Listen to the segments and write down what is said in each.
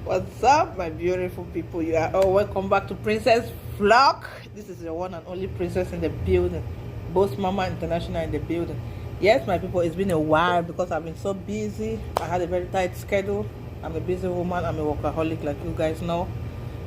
What's up, my beautiful people? You are all welcome back to Princess Vlog. This is the one and only princess in the building. Boss Mama International in the building. Yes, my people, it's been a while because I've been so busy. I had a very tight schedule. I'm a busy woman. I'm a workaholic, like you guys know.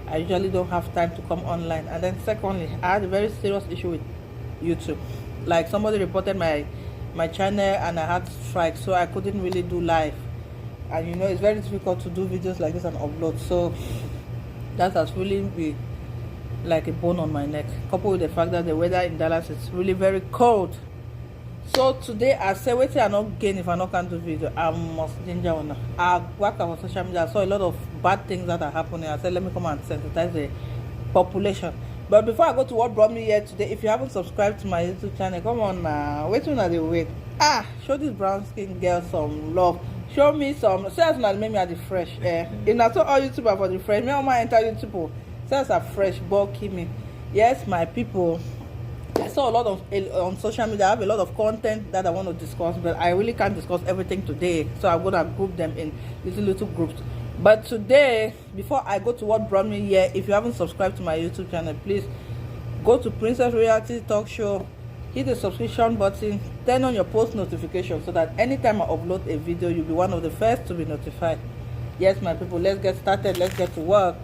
I usually don't have time to come online. And then secondly, I had a very serious issue with YouTube. Like somebody reported my channel and I had strike, so I couldn't really do live. And you know it's very difficult to do videos like this and upload, so that has really been like a bone on my neck, coupled with the fact that the weather in Dallas is really very cold. So today I say wait till I not gain if I not can do video. I must ginger one. I work on social media. I saw a lot of bad things that are happening. I said let me come and sensitize the population. But before I go to what brought me here today, if you haven't subscribed to my YouTube channel, come on now, wait till they wait. Show this brown skin girl some love. Show me some. Says not make me at the fresh air. If not all YouTuber for the fresh, me on my enter YouTube. Says are fresh, bulky me. Yes, my people. I saw a lot of on social media. I have a lot of content that I want to discuss, but I really can't discuss everything today. So I'm gonna group them in little groups. But today, before I go to what brought me here, if you haven't subscribed to my YouTube channel, please go to Princess Reality Talk Show. Hit the subscription button, turn on your post notification so that anytime I upload a video, you'll be one of the first to be notified. Yes, my people, let's get started. Let's get to work.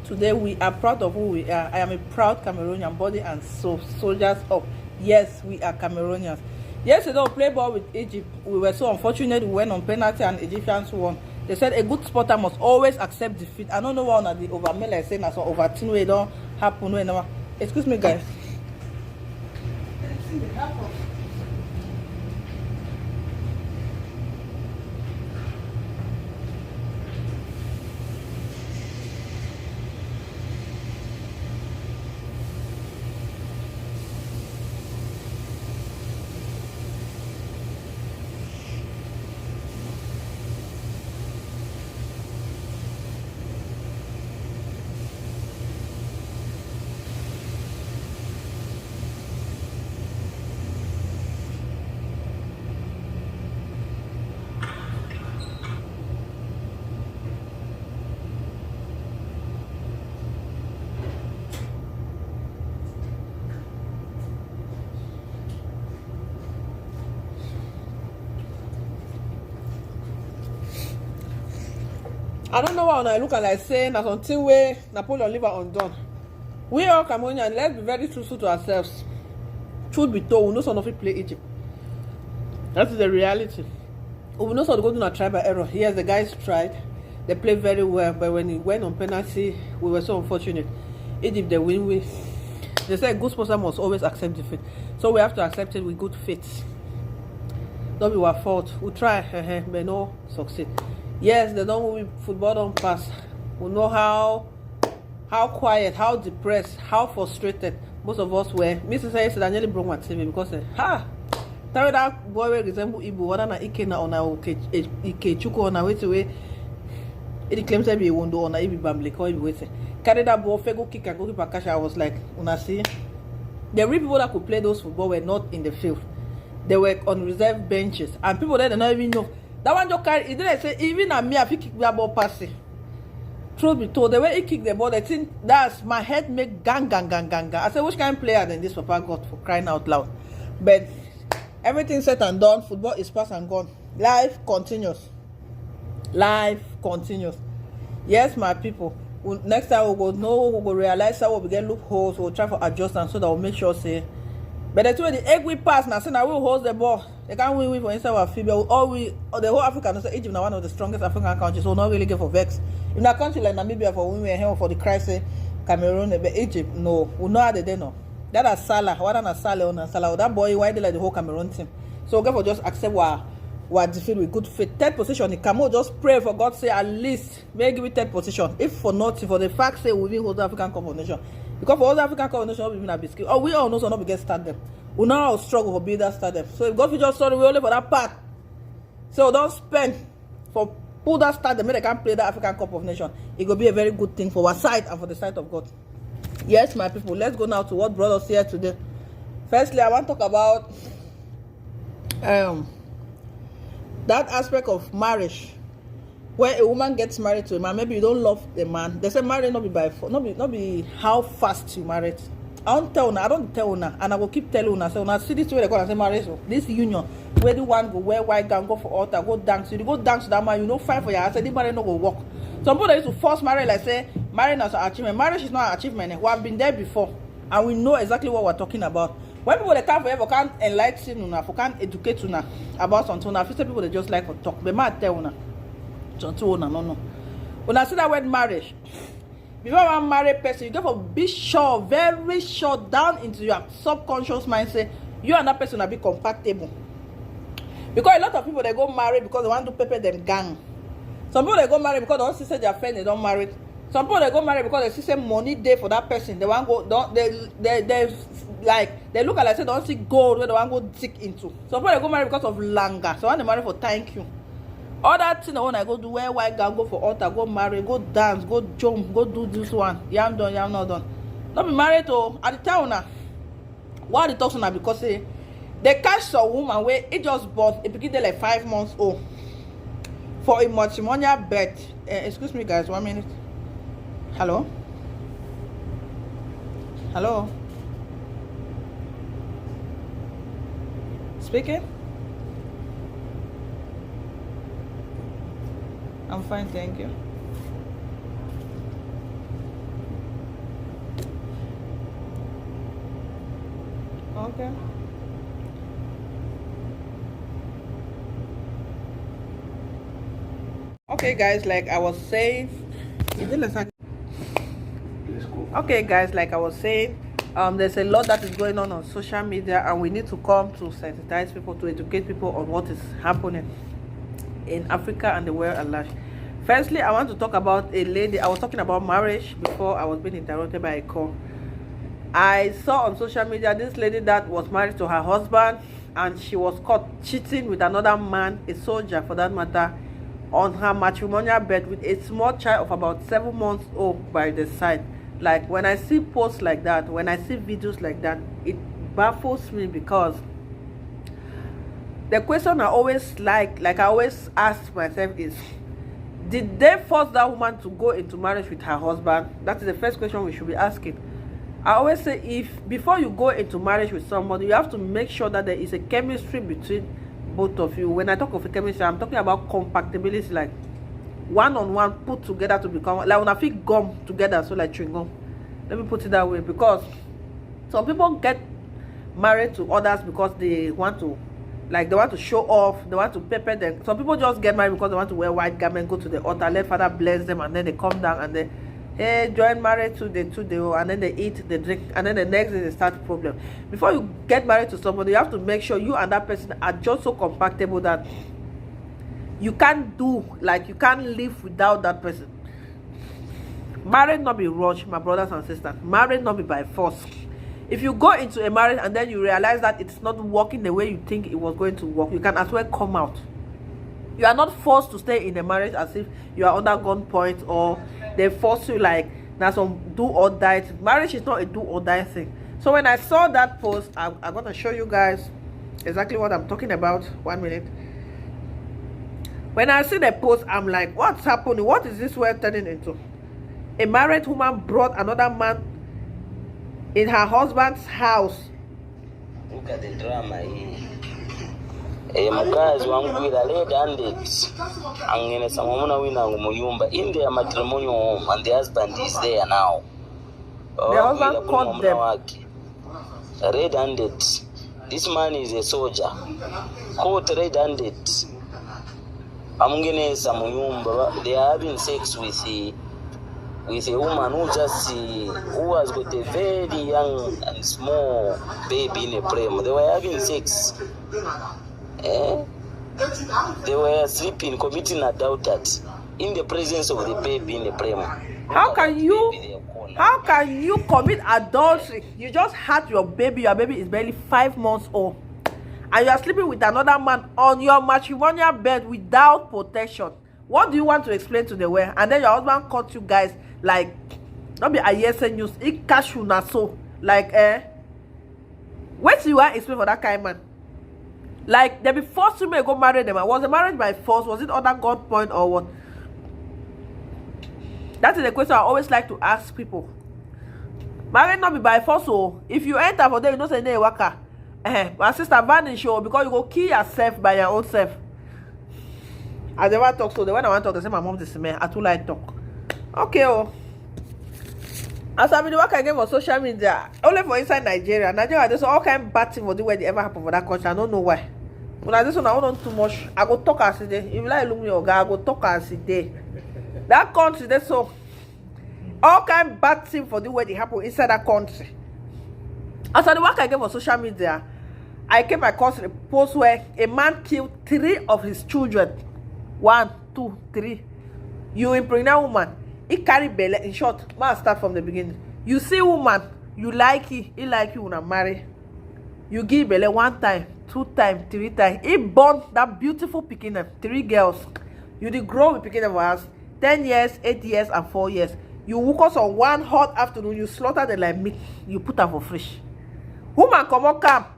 Today we are proud of who we are. I am a proud Cameroonian, body and soul, soldiers up. Yes, we are Cameroonians. Yesterday we played ball with Egypt. We were so unfortunate. We went on penalty and Egyptians won. They said a good spotter must always accept defeat. I don't know why on the over like saying as over thing we don't happen. Excuse me, guys. I don't know why when I look at like saying that until we Napoleon live undone. We all Cameroonians, let's be very truthful to ourselves. Truth be told, we know some of it play Egypt. That is the reality. We know some go to a try by error. Yes, the guys tried. They played very well, but when it went on penalty, we were so unfortunate. Egypt they win. They say a good sponsor must always accept defeat. So we have to accept it with good faith. Don't be our fault. We try, but no succeed. Yes, they don't win, football don't pass. We know how quiet, how depressed, how frustrated most of us were. Mrs. says I nearly broke my TV because tell that boy will resemble Ibu, whether na Ike na ona Ike Chuku ona wait away. It claims to be a window on Ibi Bamble or Ibi wait. Carry that ball, go kick and go keep a cash. I was like, una see. The real people that could play those football were not in the field. They were on reserve benches, and people there they don't even know. That one just carry, he didn't say, even at me, if he kick that ball passing. Truth be told, the way he kicked the ball, I think that's my head make gang. I said, which kind of player than this Papa got for crying out loud? But everything said and done, football is past and gone. Life continues. Yes, my people. Next time we'll go know, we'll go realize how we get loopholes, we'll try for adjustment so that we'll make sure say. But the two the egg we pass now, say now we hold the ball. They can't win for inside our FIBA. The whole Africa, no say Egypt is one of the strongest African countries, so not really get for vex. In a country like Namibia for women here for the crisis, Cameroon, but Egypt, no, we know how they know. That is Salah, what an Salah on Salah. That boy, why they like the whole Cameroon team? So we for just accept what defeat with good faith. Third position, the Cameroon just pray for God say at least may give it third position. If for nothing, for the fact say we will hold the African Cup of Nations. Because for all the African Cup of Nations, we will be skill. Oh, we all know so not we get started. We know how struggle for build that stadium. So if God will just sorry, we only for that part. So don't spend for pull that stadium, make they can play the African Cup of Nations. It will be a very good thing for our side and for the side of God. Yes, my people, let's go now to what brought us here today. Firstly, I want to talk about that aspect of marriage when a woman gets married to a man, maybe you don't love the man. They say marriage not be by force, not be how fast you married. I don't tell una, and I will keep telling una. So una see this way they call and say marriage, this union, where the one go wear white gown, go for altar, go dance. You go dance to that man, you know, fight for your house. Say this marriage no go work. Some people they used to force marriage, like say marriage is an achievement. Marriage is not an achievement. We have been there before, and we know exactly what we're talking about. When people they come forever can't enlighten una, can't educate una about something. Una, first people they just like to talk. But man tell una. No. When I see that word marriage, before one married person, you get to be sure, very sure, down into your subconscious mind, say you and that person will be compatible. Because a lot of people they go marry because they want to pepper them gang. Some people they go marry because they want to say their friend they don't marry. Some people they go marry because they see some money there for that person. They want go don't they like they look at like say they don't see gold where they want to go dig into. Some people they go marry because of langa. So when they marry for thank you. All that thing when I go do wear white gown, go for altar, go marry, go dance, go jump, go do this one. Yeah, I'm done, yeah, I'm not done. Not be married to at the town now. Why they talk now? Because they catch some woman where it just born, it begin there like 5 months old for a matrimonial bed. Excuse me guys, 1 minute. Hello? Hello? Speaking? I'm fine, thank you. Okay. Okay, guys, like I was saying, okay, guys, like I was saying, there's a lot that is going on social media, and we need to come to sensitize people, to educate people on what is happening in Africa and the world at large. Firstly, I want to talk about a lady. I was talking about marriage before I was being interrupted by a call. I saw on social media this lady that was married to her husband, and she was caught cheating with another man, a soldier for that matter, on her matrimonial bed with a small child of about 7 months old by the side. Like, when I see posts like that, when I see videos like that, it baffles me, because the question I always like I always ask myself is, did they force that woman to go into marriage with her husband? That is the first question we should be asking. I always say, if before you go into marriage with somebody, you have to make sure that there is a chemistry between both of you. When I talk of a chemistry, I'm talking about compatibility, like one-on-one put together to become like when I feel gum together, so like chewing gum. Let me put it that way, because some people get married to others because they want to, like, they want to show off, they want to pepper them. Some people just get married because they want to wear white garment, go to the altar, let Father bless them, and then they come down and they, hey, join married to the and then they eat, they drink, and then the next day they start problem. Before you get married to somebody, you have to make sure you and that person are just so compatible that you can't do, like, you can't live without that person. Marriage not be rushed, my brothers and sisters. Marriage not be by force. If you go into a marriage and then you realize that it's not working the way you think it was going to work, you can as well come out. You are not forced to stay in a marriage as if you are under gunpoint, or they force you, like, now some do or die. Marriage is not a do or die thing. So when I saw that post, I'm going to show you guys exactly what I'm talking about. 1 minute. When I see the post, I'm like, what's happening? What is this world turning into? A married woman brought another man in her husband's house. Look at the drama here. Mukazi wangu ila red-handed angene samamuna wina muyumba in their matrimonial home, and the husband is there now. The husband caught them red-handed. This man is a soldier, caught red-handed. Amungene samuyumba, they are having sex with a woman who has got a very young and small baby in a pram. They were having sex. They were sleeping, committing adultery in the presence of the baby in the pram. How can you commit adultery? You just had your baby is barely 5 months old, and you are sleeping with another man on your matrimonial bed without protection. What do you want to explain to the world? And then your husband caught you guys, like, not be a yes news, it cash you na so, like, what do you want to explain for that kind of man? Like, they be forced to go marry them. Was the marriage by force? Was it under God point or what? That is the question I always like to ask people. Marriage not be by force. So if you enter for there, you know say no waka. My sister vanish show because you go kill yourself by your own self. I never talk so the when I want to talk, they say my mom this man. I too like talk. Okay, oh. As I been work again for social media, only for inside Nigeria. Nigeria, there's all kind of bad thing for the way they ever happen for that country. I don't know why. When I just want on too much, I go talk as it day. If you like look me your guy, I go talk as it day. That country, that's so all kind of bad thing for the way they happen inside that country. As I work again for social media, I came across a post where a man killed 3 of his children. 1, 2, 3. You impregnate woman. He carry belly. In short, man, start from the beginning. You see woman, you like it, he like you when I marry. You give belly 1 time, 2 times, 3 times. He born that beautiful pikin, 3 girls. You did grow with pikin of us 10 years, 8 years, and 4 years. You woke us on one hot afternoon, you slaughter them like meat, you put her for fish. Woman come on camp.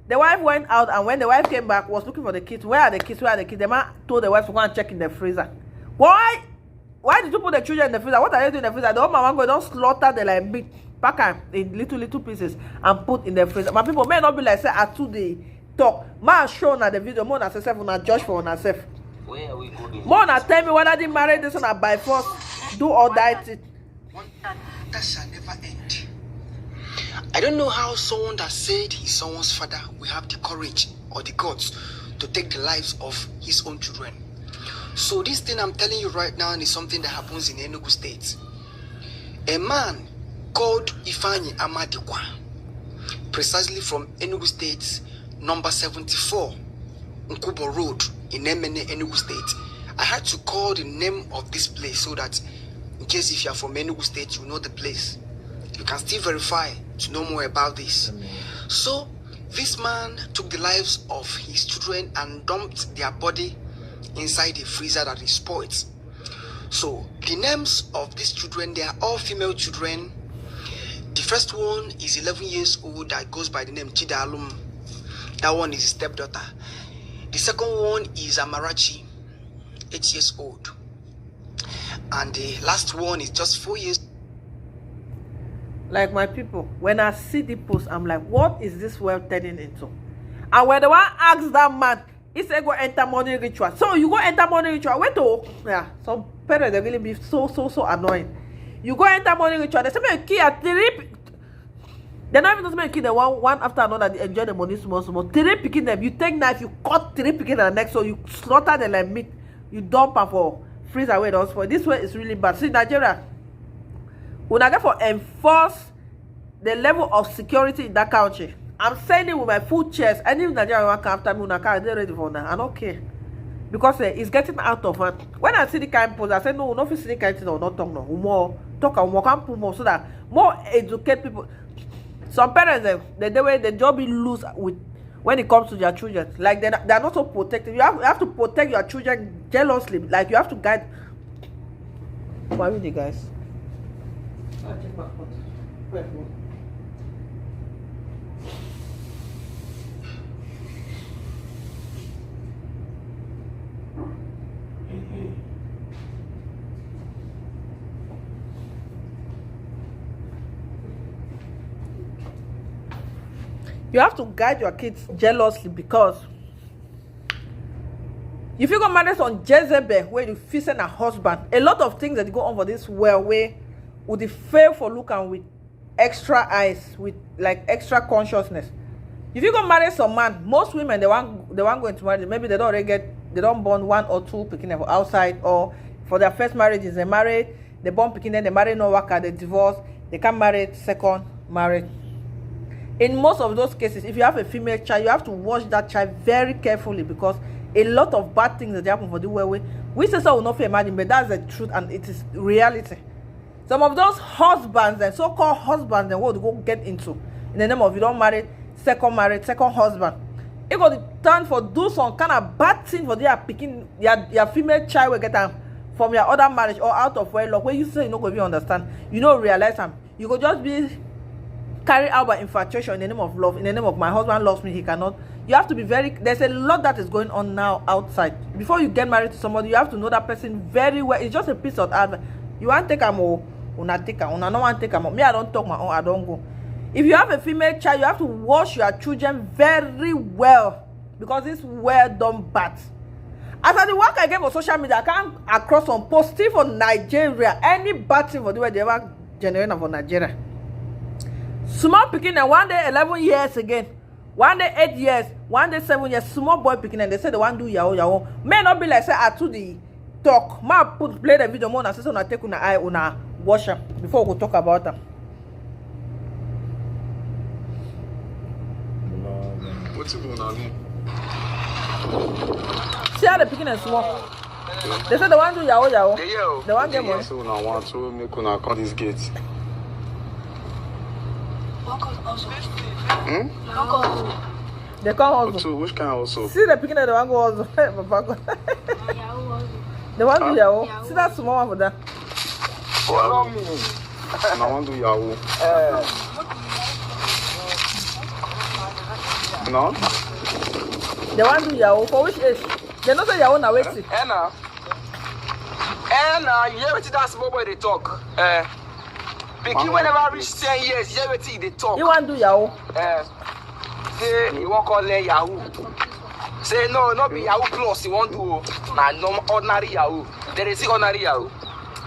The wife went out, and when the wife came back, was looking for the kids. Where are the kids? Where are the kids? The man told the wife to go and check in the freezer. Why? Why did you put the children in the freezer? What are you doing in the freezer? The old man go don't slaughter the like meat, pack them in little pieces and put in the freezer. My people may not be like say I too they talk. Man show na the video, more na self una judge for una self. Where are we going? More na tell me whether they marry this one by force, do or die. That shall never end. I don't know how someone that said he's someone's father will have the courage or the guts to take the lives of his own children. So this thing I'm telling you right now is something that happens in Enugu State. A man called Ifeanyi Amadikwa, precisely from Enugu State, number 74, Nkubo Road in Emene, Enugu State. I had to call the name of this place so that in case if you are from Enugu State, you know the place. You can still verify to know more about this. So this man took the lives of his children and dumped their body inside a freezer that is spoiled. So the names of these children, they are all female children. The first one is 11 years old that goes by the name Chidalum. That one is his stepdaughter. The second one is Amarachi, 8 years old. And the last one is just 4 years. Like my people, when I see the post, I'm like, what is this world turning into? And when the one asks that man, he said go enter morning ritual. So you go enter morning ritual. Wait to some parents they really be so annoying. You go enter morning ritual. They say me key at 3. They're not even just kill the one after another. They enjoy the money small. 3 picking them. You take knife, you cut 3 picking the next, so you slaughter them like meat. You dump her for freeze away those for. This way is really bad. See Nigeria, when I get for enforce the level of security in that country. I'm saying it with my full chest. Any Nigerian want come after me, they're ready for now. I don't care. Because it's getting out of hand. When I see the kind of post, I say, no, not see the kind of thing, or not talk, no. More talk, and more can put more so that more educate people. Some parents, they just be loose with when it comes to their children. Like, they're not so protective. You have to protect your children jealously. Like, you have to guide. Why are you guys? I'll check my phone. You have to guide your kids jealously because if you go marry some Jezebel where you fixing a husband, a lot of things that go on for this world way would the fail for look and with extra eyes, with like extra consciousness. If you go marry some man, most women they want going to marry, maybe they don't born 1 or 2 picking outside, or for their first marriages they married, they born picking, then they marry no worker, they divorce, they can marry second marriage. In most of those cases, if you have a female child, you have to watch that child very carefully because a lot of bad things that happen for the way we say so will not imagine, but that's the truth and it is reality. Some of those husbands and so-called husbands and what to go get into in the name of you don't marry second husband, it got to turn for do some kind of bad thing for their picking your female child will get them from your other marriage or out of wedlock where you say you not going to understand, you don't realize them, you go just be carry out by infatuation in the name of love, in the name of my husband loves me, he cannot. You have to be very, there's a lot that is going on now outside. Before you get married to somebody, you have to know that person very well. It's just a piece of advice. You want take am o, una take am. Una no want take am. Me, I don't talk my own. I don't go. If you have a female child, you have to wash your children very well because this well done bad. As I the work I get for social media, I can't across on posting for Nigeria. Any bad thing for the way they ever generate for Nigeria. Small picking and one day 11 years again. One day 8 years, one day 7 years, small boy picking and they say they want to do yahoo. May not be like say I to the talk. Ma play the video more and say I take una eye una wash them before we go talk about them. What's it going on here? See how they picking and small. They say they want to do yahoo. They want get money. So I want to make una cut this gate. They come also. So which kind also? See the picking and they want go also. They want to do yahoo. See that small one for that. Follow me. I want to do yahoo. No? They want to do yahoo. For which age? They don't say yahoo now. Wait. Anna, you hear what that small boy they talk? Because whenever reach 10 years, you hear what they talk. You want to do yahoo? Say you won't call it yahoo. Say no, not be yahoo plus. You want to no ordinary yahoo. There is ordinary yahoo.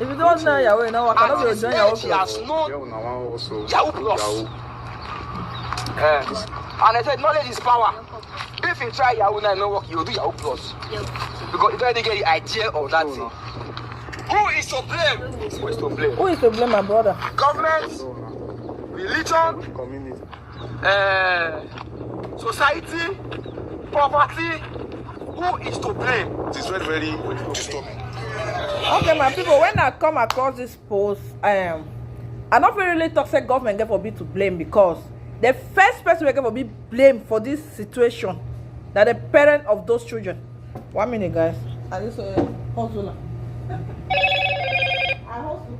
If you don't know yahoo, you know I cannot be doing yahoo She has plus. no Also yahoo plus. And I said knowledge is power. If you try yahoo now, no work, you will do yahoo plus. Because you don't get the idea of that thing. Who is to blame? Who is to blame? Who is to blame, my brother? Government, religion, community. Society, poverty. Who is to blame? It is very, very disturbing. Okay, my people, when I come across this post, I not really talk say government get for be to blame because the first person we get for be blamed for this situation that the parent of those children. 1 minute, guys. I just hustle. I hustle.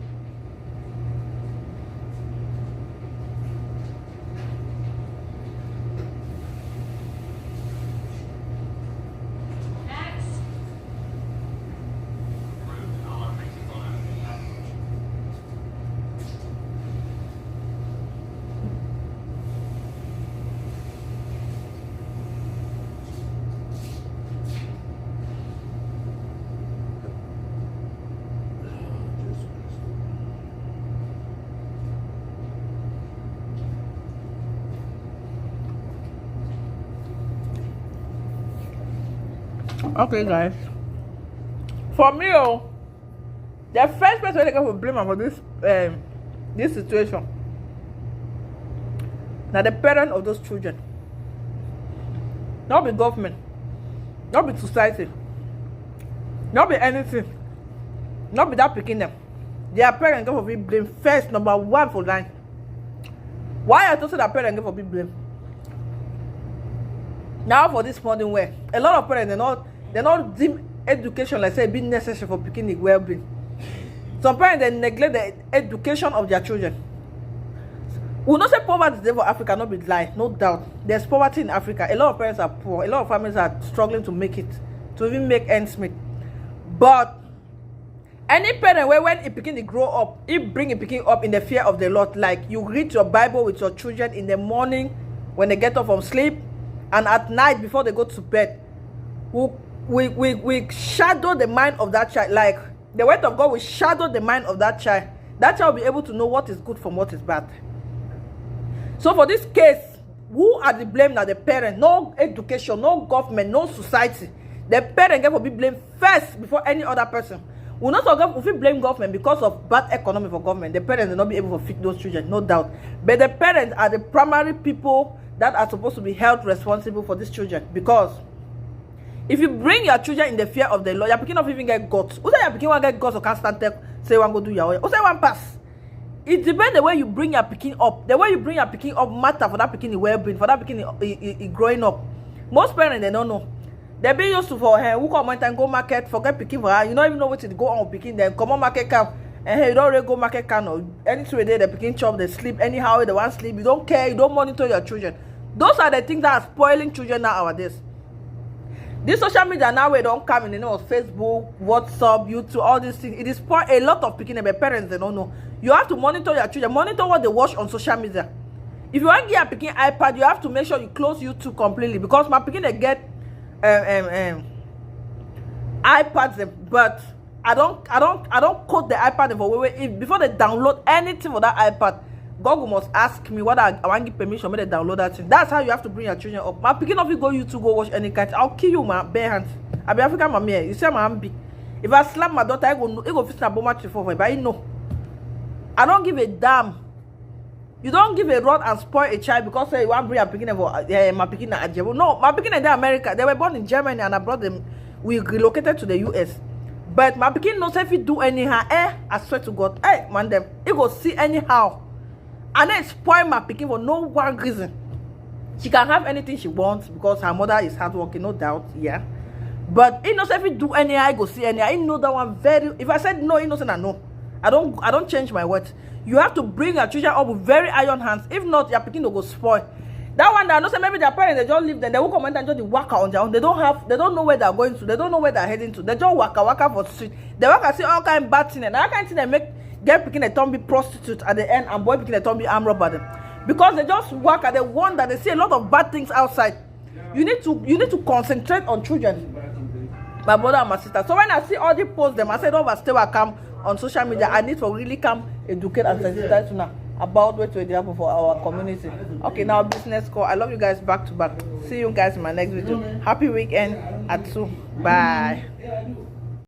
Okay, guys. For me, the first person they can blame for this situation. Now the parent of those children, not be government, not be society, not be anything, not be that picking them. Their parents can be blamed first, number one for line. Why I told you that parents can be blamed? Now for this modern way, a lot of parents they not deem education like say being necessary for picking the well-being. Some parents they neglect the education of their children. We not say poverty is there for Africa, not be lie, no doubt. There's poverty in Africa. A lot of parents are poor. A lot of families are struggling to make it, to even make ends meet. But any parent where when it begin to grow up, it bring it picking up in the fear of the Lord. Like you read your Bible with your children in the morning when they get up from sleep, and at night before they go to bed. We shadow the mind of that child. Like the word of God will shadow the mind of that child. That child will be able to know what is good from what is bad. So for this case, who are the blame now? The parent. No education, no government, no society. The parent get to be blamed first before any other person. We not talk if we blame government because of bad economy for government. The parents will not be able to feed those children, no doubt. But the parents are the primary people that are supposed to be held responsible for these children. Because if you bring your children in the fear of the law, you're picking up even get guts. Who say you're picking one get guts or can't stand there, say one go do your way? Who say one pass? It depends the way you bring your picking up. The way you bring your picking up matter for that picking well-being, for that picking growing up. Most parents they don't know. They be used to for her who come and go market, forget picking for her. You don't even know what to go on picking them. Come on market camp. And hey, you don't really go market can or anything they picking chop, they sleep anyhow, they want sleep. You don't care, you don't monitor your children. Those are the things that are spoiling children nowadays. This social media now we don't come in the name of Facebook, WhatsApp, YouTube, all these things. It is for a lot of picking up parents. They don't know. You have to monitor your children, monitor what they watch on social media. If you want to get a picking iPad, you have to make sure you close YouTube completely, because my picking they get iPads, but I don't code the iPad for before they download anything for that iPad. Google must ask me whether I want to give permission when they download that thing. That's how you have to bring your children up. My picking up, you go YouTube, go watch any kind. I'll kill you, my bare hands. I be African mommy. You see, I'm big. If I slap my daughter, I go fix a bomb match for her. But I know, I don't give a damn. You don't give a rod and spoil a child because you want to bring a picking up. My picking at Jebu. No, my picking in America. They were born in Germany and I brought them. We relocated to the US. But my picking knows if you do anyhow. I swear to God. Man, them. You go see anyhow. And then spoil my picking for no one reason. She can have anything she wants because her mother is hardworking, no doubt, yeah. But it knows if you do any, I go see any. I know that one very. If I said no, innocent, I know. I don't change my words. You have to bring your children up with very iron hands. If not, your picking will go spoil. That one that I know say maybe their parents they just leave them. They will come and just work on their own. They don't know where they're going to. They don't know where they're heading to. They just waka for the street. They work and see all kind of bad things. And that kind of thing they make. Get picking a tombi prostitute at the end and boy picking a tombi arm robber them, because they just work and they wonder, they see a lot of bad things outside. You need to concentrate on children, my brother and my sister. So when I see all the posts them, I said over stay I come on social media, I need to really come educate and sensitize now about what we're doing for our community. Okay, now business call. I love you guys back to back. See you guys in my next video. Happy weekend at 2. Bye.